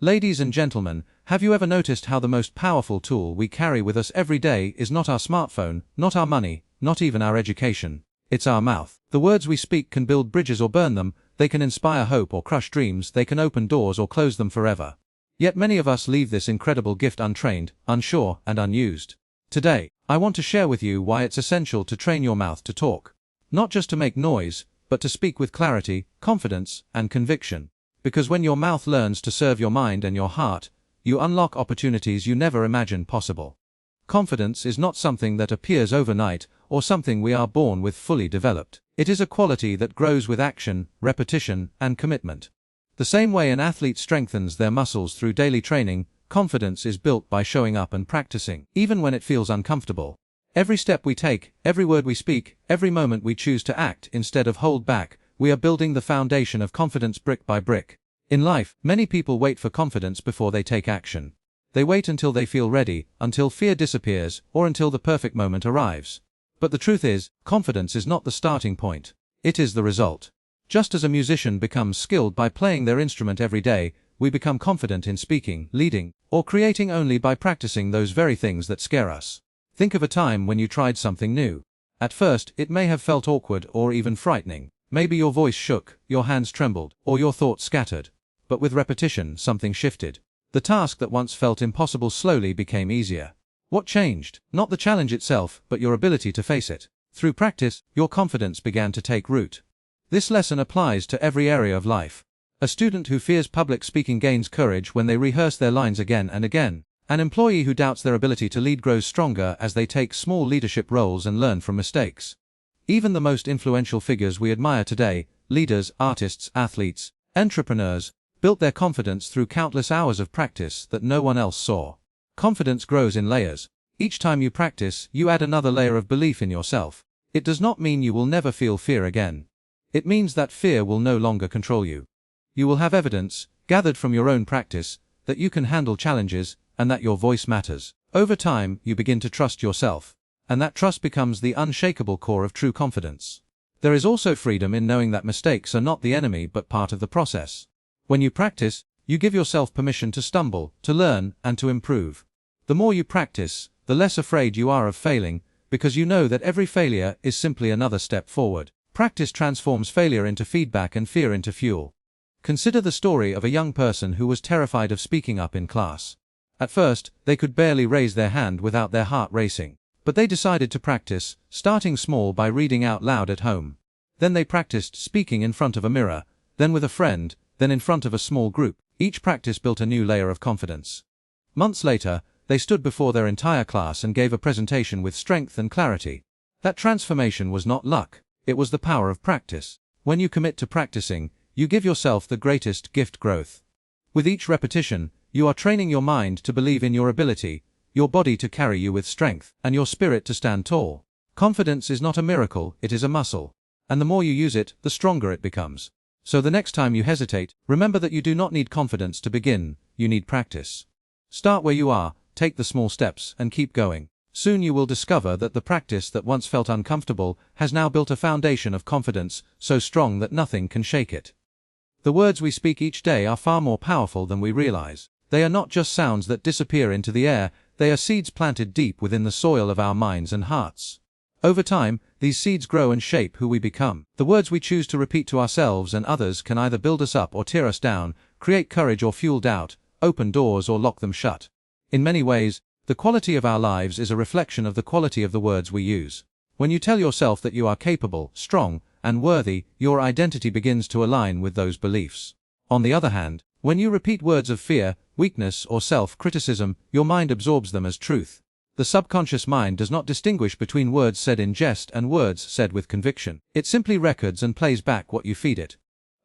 Ladies and gentlemen, have you ever noticed how the most powerful tool we carry with us every day is not our smartphone, not our money, not even our education? It's our mouth. The words we speak can build bridges or burn them, they can inspire hope or crush dreams, they can open doors or close them forever. Yet many of us leave this incredible gift untrained, unsure, and unused. Today, I want to share with you why it's essential to train your mouth to talk. Not just to make noise, but to speak with clarity, confidence, and conviction. Because when your mouth learns to serve your mind and your heart, you unlock opportunities you never imagined possible. Confidence is not something that appears overnight, or something we are born with fully developed. It is a quality that grows with action, repetition, and commitment. The same way an athlete strengthens their muscles through daily training, confidence is built by showing up and practicing, even when it feels uncomfortable. Every step we take, every word we speak, every moment we choose to act instead of hold back, we are building the foundation of confidence brick by brick. In life, many people wait for confidence before they take action. They wait until they feel ready, until fear disappears, or until the perfect moment arrives. But the truth is, confidence is not the starting point. It is the result. Just as a musician becomes skilled by playing their instrument every day, we become confident in speaking, leading, or creating only by practicing those very things that scare us. Think of a time when you tried something new. At first, it may have felt awkward or even frightening. Maybe your voice shook, your hands trembled, or your thoughts scattered. But with repetition, something shifted. The task that once felt impossible slowly became easier. What changed? Not the challenge itself, but your ability to face it. Through practice, your confidence began to take root. This lesson applies to every area of life. A student who fears public speaking gains courage when they rehearse their lines again and again. An employee who doubts their ability to lead grows stronger as they take small leadership roles and learn from mistakes. Even the most influential figures we admire today, leaders, artists, athletes, entrepreneurs, built their confidence through countless hours of practice that no one else saw. Confidence grows in layers. Each time you practice, you add another layer of belief in yourself. It does not mean you will never feel fear again. It means that fear will no longer control you. You will have evidence, gathered from your own practice, that you can handle challenges, and that your voice matters. Over time, you begin to trust yourself. And that trust becomes the unshakable core of true confidence. There is also freedom in knowing that mistakes are not the enemy but part of the process. When you practice, you give yourself permission to stumble, to learn, and to improve. The more you practice, the less afraid you are of failing, because you know that every failure is simply another step forward. Practice transforms failure into feedback and fear into fuel. Consider the story of a young person who was terrified of speaking up in class. At first, they could barely raise their hand without their heart racing. But they decided to practice, starting small by reading out loud at home. Then they practiced speaking in front of a mirror, then with a friend, then in front of a small group. Each practice built a new layer of confidence. Months later, they stood before their entire class and gave a presentation with strength and clarity. That transformation was not luck, it was the power of practice. When you commit to practicing, you give yourself the greatest gift: growth. With each repetition, you are training your mind to believe in your ability, your body to carry you with strength, and your spirit to stand tall. Confidence is not a miracle, it is a muscle. And the more you use it, the stronger it becomes. So the next time you hesitate, remember that you do not need confidence to begin, you need practice. Start where you are, take the small steps, and keep going. Soon you will discover that the practice that once felt uncomfortable has now built a foundation of confidence so strong that nothing can shake it. The words we speak each day are far more powerful than we realize. They are not just sounds that disappear into the air, they are seeds planted deep within the soil of our minds and hearts. Over time, these seeds grow and shape who we become. The words we choose to repeat to ourselves and others can either build us up or tear us down, create courage or fuel doubt, open doors or lock them shut. In many ways, the quality of our lives is a reflection of the quality of the words we use. When you tell yourself that you are capable, strong, and worthy, your identity begins to align with those beliefs. On the other hand, when you repeat words of fear, weakness, or self-criticism, your mind absorbs them as truth. The subconscious mind does not distinguish between words said in jest and words said with conviction. It simply records and plays back what you feed it.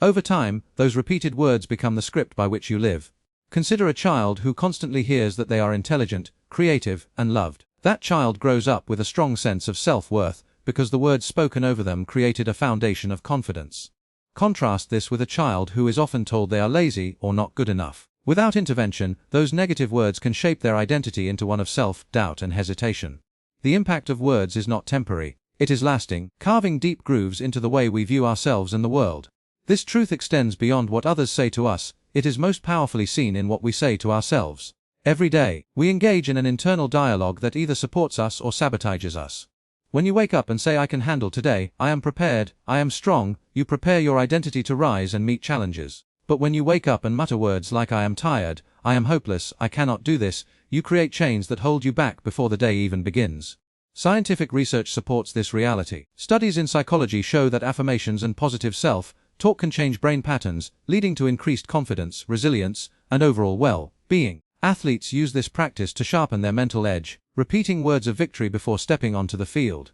Over time, those repeated words become the script by which you live. Consider a child who constantly hears that they are intelligent, creative, and loved. That child grows up with a strong sense of self-worth, because the words spoken over them created a foundation of confidence. Contrast this with a child who is often told they are lazy or not good enough. Without intervention, those negative words can shape their identity into one of self-doubt and hesitation. The impact of words is not temporary, it is lasting, carving deep grooves into the way we view ourselves and the world. This truth extends beyond what others say to us, it is most powerfully seen in what we say to ourselves. Every day, we engage in an internal dialogue that either supports us or sabotages us. When you wake up and say I can handle today, I am prepared, I am strong, you prepare your identity to rise and meet challenges. But when you wake up and mutter words like I am tired, I am hopeless, I cannot do this, you create chains that hold you back before the day even begins. Scientific research supports this reality. Studies in psychology show that affirmations and positive self-talk can change brain patterns, leading to increased confidence, resilience, and overall well-being. Athletes use this practice to sharpen their mental edge, repeating words of victory before stepping onto the field.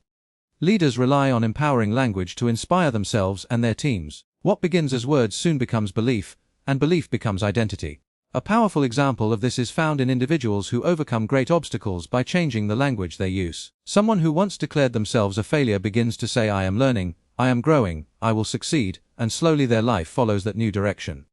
Leaders rely on empowering language to inspire themselves and their teams. What begins as words soon becomes belief, and belief becomes identity. A powerful example of this is found in individuals who overcome great obstacles by changing the language they use. Someone who once declared themselves a failure begins to say I am learning, I am growing, I will succeed, and slowly their life follows that new direction.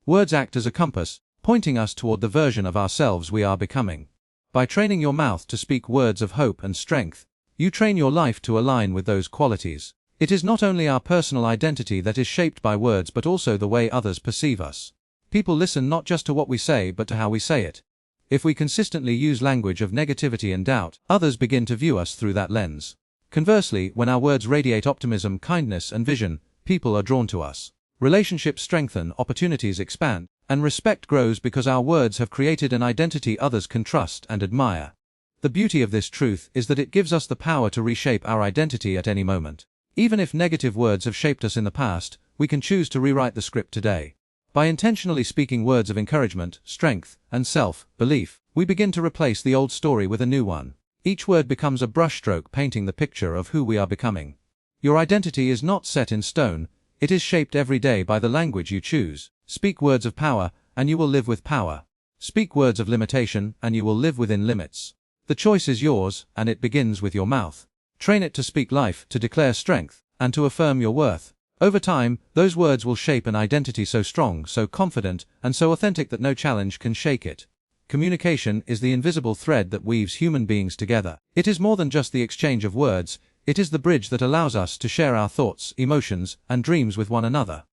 Words act as a compass, pointing us toward the version of ourselves we are becoming. By training your mouth to speak words of hope and strength, you train your life to align with those qualities. It is not only our personal identity that is shaped by words but also the way others perceive us. People listen not just to what we say but to how we say it. If we consistently use language of negativity and doubt, others begin to view us through that lens. Conversely, when our words radiate optimism, kindness, and vision, people are drawn to us. Relationships strengthen, opportunities expand, and respect grows because our words have created an identity others can trust and admire. The beauty of this truth is that it gives us the power to reshape our identity at any moment. Even if negative words have shaped us in the past, we can choose to rewrite the script today. By intentionally speaking words of encouragement, strength, and self-belief, we begin to replace the old story with a new one. Each word becomes a brushstroke painting the picture of who we are becoming. Your identity is not set in stone, it is shaped every day by the language you choose. Speak words of power, and you will live with power. Speak words of limitation, and you will live within limits. The choice is yours, and it begins with your mouth. Train it to speak life, to declare strength, and to affirm your worth. Over time, those words will shape an identity so strong, so confident, and so authentic that no challenge can shake it. Communication is the invisible thread that weaves human beings together. It is more than just the exchange of words, it is the bridge that allows us to share our thoughts, emotions, and dreams with one another.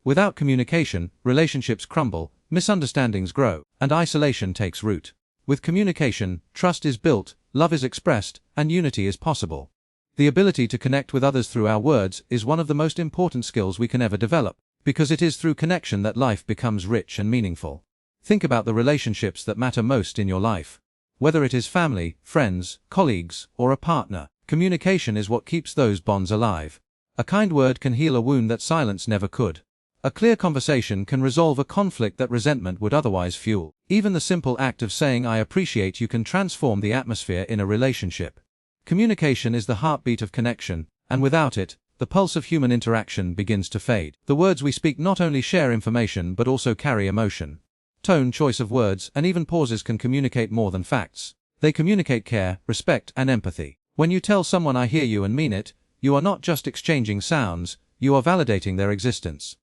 Without communication, relationships crumble, misunderstandings grow, and isolation takes root. With communication, trust is built, love is expressed, and unity is possible. The ability to connect with others through our words is one of the most important skills we can ever develop, because it is through connection that life becomes rich and meaningful. Think about the relationships that matter most in your life. Whether it is family, friends, colleagues, or a partner, communication is what keeps those bonds alive. A kind word can heal a wound that silence never could. A clear conversation can resolve a conflict that resentment would otherwise fuel. Even the simple act of saying I appreciate you can transform the atmosphere in a relationship. Communication is the heartbeat of connection, and without it, the pulse of human interaction begins to fade. The words we speak not only share information but also carry emotion. Tone, choice of words, and even pauses can communicate more than facts. They communicate care, respect, and empathy. When you tell someone I hear you and mean it, you are not just exchanging sounds, you are validating their existence.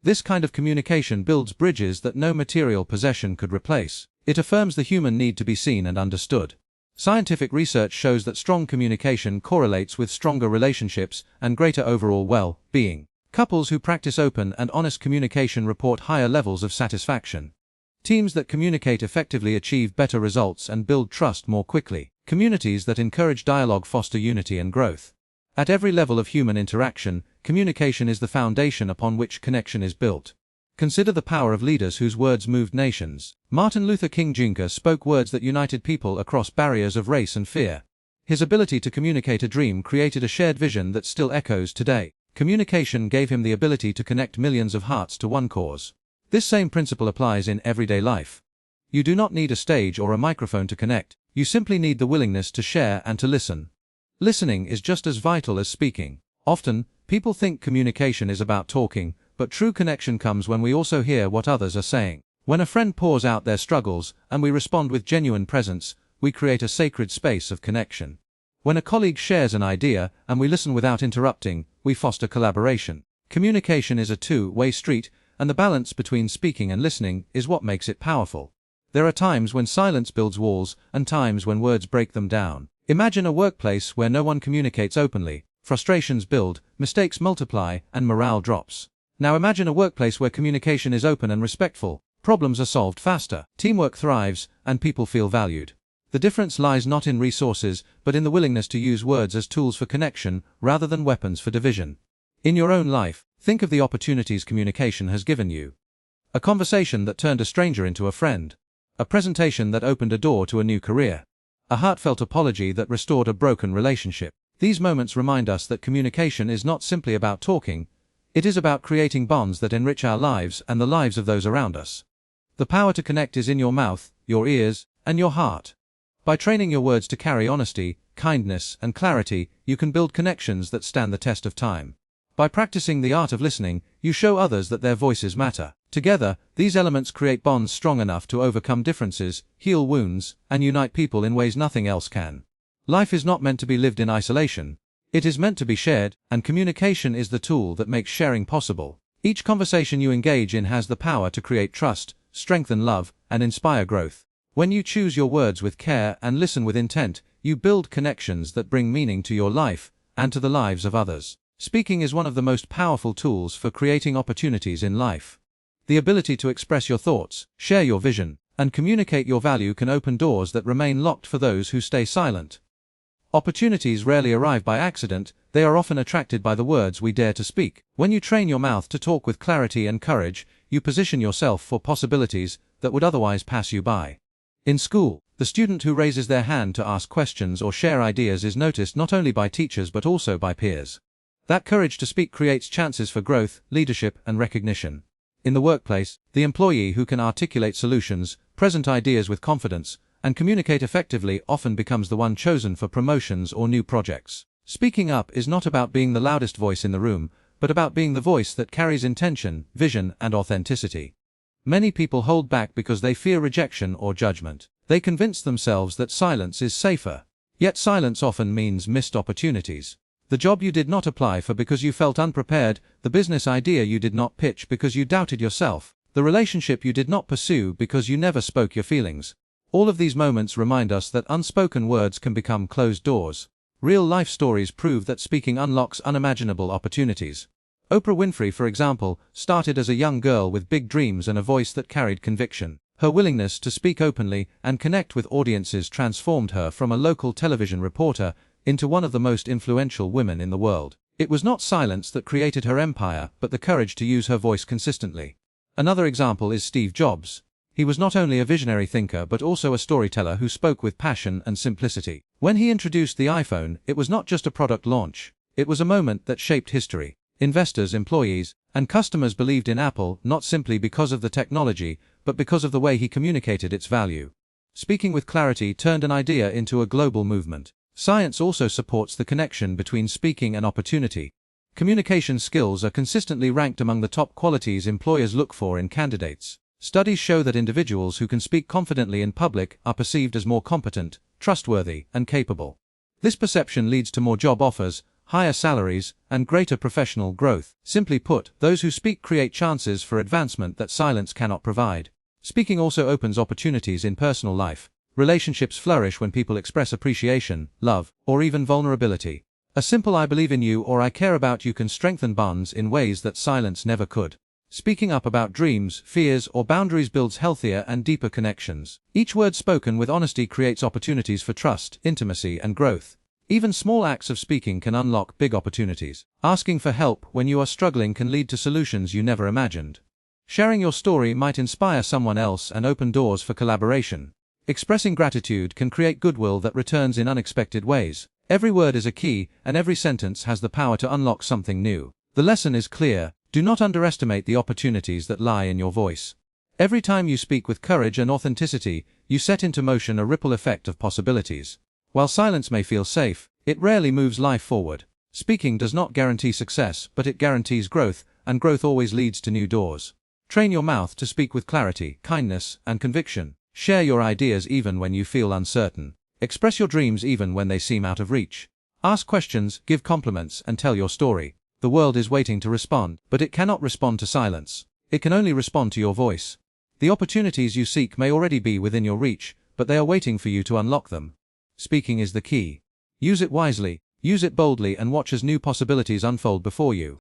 This kind of communication builds bridges that no material possession could replace. It affirms the human need to be seen and understood. Scientific research shows that strong communication correlates with stronger relationships and greater overall well-being. Couples who practice open and honest communication report higher levels of satisfaction. Teams that communicate effectively achieve better results and build trust more quickly. Communities that encourage dialogue foster unity and growth. At every level of human interaction, communication is the foundation upon which connection is built. Consider the power of leaders whose words moved nations. Martin Luther King Jr. spoke words that united people across barriers of race and fear. His ability to communicate a dream created a shared vision that still echoes today. Communication gave him the ability to connect millions of hearts to one cause. This same principle applies in everyday life. You do not need a stage or a microphone to connect, you simply need the willingness to share and to listen. Listening is just as vital as speaking. Often, people think communication is about talking, but true connection comes when we also hear what others are saying. When a friend pours out their struggles, and we respond with genuine presence, we create a sacred space of connection. When a colleague shares an idea, and we listen without interrupting, we foster collaboration. Communication is a two-way street, and the balance between speaking and listening is what makes it powerful. There are times when silence builds walls, and times when words break them down. Imagine a workplace where no one communicates openly, frustrations build, mistakes multiply, and morale drops. Now imagine a workplace where communication is open and respectful, problems are solved faster, teamwork thrives, and people feel valued. The difference lies not in resources, but in the willingness to use words as tools for connection, rather than weapons for division. In your own life, think of the opportunities communication has given you. A conversation that turned a stranger into a friend. A presentation that opened a door to a new career. A heartfelt apology that restored a broken relationship. These moments remind us that communication is not simply about talking, it is about creating bonds that enrich our lives and the lives of those around us. The power to connect is in your mouth, your ears, and your heart. By training your words to carry honesty, kindness, and clarity, you can build connections that stand the test of time. By practicing the art of listening, you show others that their voices matter. Together, these elements create bonds strong enough to overcome differences, heal wounds, and unite people in ways nothing else can. Life is not meant to be lived in isolation. It is meant to be shared, and communication is the tool that makes sharing possible. Each conversation you engage in has the power to create trust, strengthen love, and inspire growth. When you choose your words with care and listen with intent, you build connections that bring meaning to your life and to the lives of others. Speaking is one of the most powerful tools for creating opportunities in life. The ability to express your thoughts, share your vision, and communicate your value can open doors that remain locked for those who stay silent. Opportunities rarely arrive by accident, they are often attracted by the words we dare to speak. When you train your mouth to talk with clarity and courage, you position yourself for possibilities that would otherwise pass you by. In school, the student who raises their hand to ask questions or share ideas is noticed not only by teachers but also by peers. That courage to speak creates chances for growth, leadership, and recognition. In the workplace, the employee who can articulate solutions, present ideas with confidence, and communicate effectively often becomes the one chosen for promotions or new projects. Speaking up is not about being the loudest voice in the room, but about being the voice that carries intention, vision, and authenticity. Many people hold back because they fear rejection or judgment. They convince themselves that silence is safer. Yet silence often means missed opportunities. The job you did not apply for because you felt unprepared, the business idea you did not pitch because you doubted yourself, the relationship you did not pursue because you never spoke your feelings. All of these moments remind us that unspoken words can become closed doors. Real-life stories prove that speaking unlocks unimaginable opportunities. Oprah Winfrey, for example, started as a young girl with big dreams and a voice that carried conviction. Her willingness to speak openly and connect with audiences transformed her from a local television reporter into one of the most influential women in the world. It was not silence that created her empire, but the courage to use her voice consistently. Another example is Steve Jobs. He was not only a visionary thinker but also a storyteller who spoke with passion and simplicity. When he introduced the iPhone, it was not just a product launch. It was a moment that shaped history. Investors, employees, and customers believed in Apple not simply because of the technology, but because of the way he communicated its value. Speaking with clarity turned an idea into a global movement. Science also supports the connection between speaking and opportunity. Communication skills are consistently ranked among the top qualities employers look for in candidates. Studies show that individuals who can speak confidently in public are perceived as more competent, trustworthy, and capable. This perception leads to more job offers, higher salaries, and greater professional growth. Simply put, those who speak create chances for advancement that silence cannot provide. Speaking also opens opportunities in personal life. Relationships flourish when people express appreciation, love, or even vulnerability. A simple "I believe in you" or "I care about you" can strengthen bonds in ways that silence never could. Speaking up about dreams, fears, or boundaries builds healthier and deeper connections. Each word spoken with honesty creates opportunities for trust, intimacy, and growth. Even small acts of speaking can unlock big opportunities. Asking for help when you are struggling can lead to solutions you never imagined. Sharing your story might inspire someone else and open doors for collaboration. Expressing gratitude can create goodwill that returns in unexpected ways. Every word is a key, and every sentence has the power to unlock something new. The lesson is clear: do not underestimate the opportunities that lie in your voice. Every time you speak with courage and authenticity, you set into motion a ripple effect of possibilities. While silence may feel safe, it rarely moves life forward. Speaking does not guarantee success, but it guarantees growth, and growth always leads to new doors. Train your mouth to speak with clarity, kindness, and conviction. Share your ideas even when you feel uncertain. Express your dreams even when they seem out of reach. Ask questions, give compliments, and tell your story. The world is waiting to respond, but it cannot respond to silence. It can only respond to your voice. The opportunities you seek may already be within your reach, but they are waiting for you to unlock them. Speaking is the key. Use it wisely, use it boldly, and watch as new possibilities unfold before you.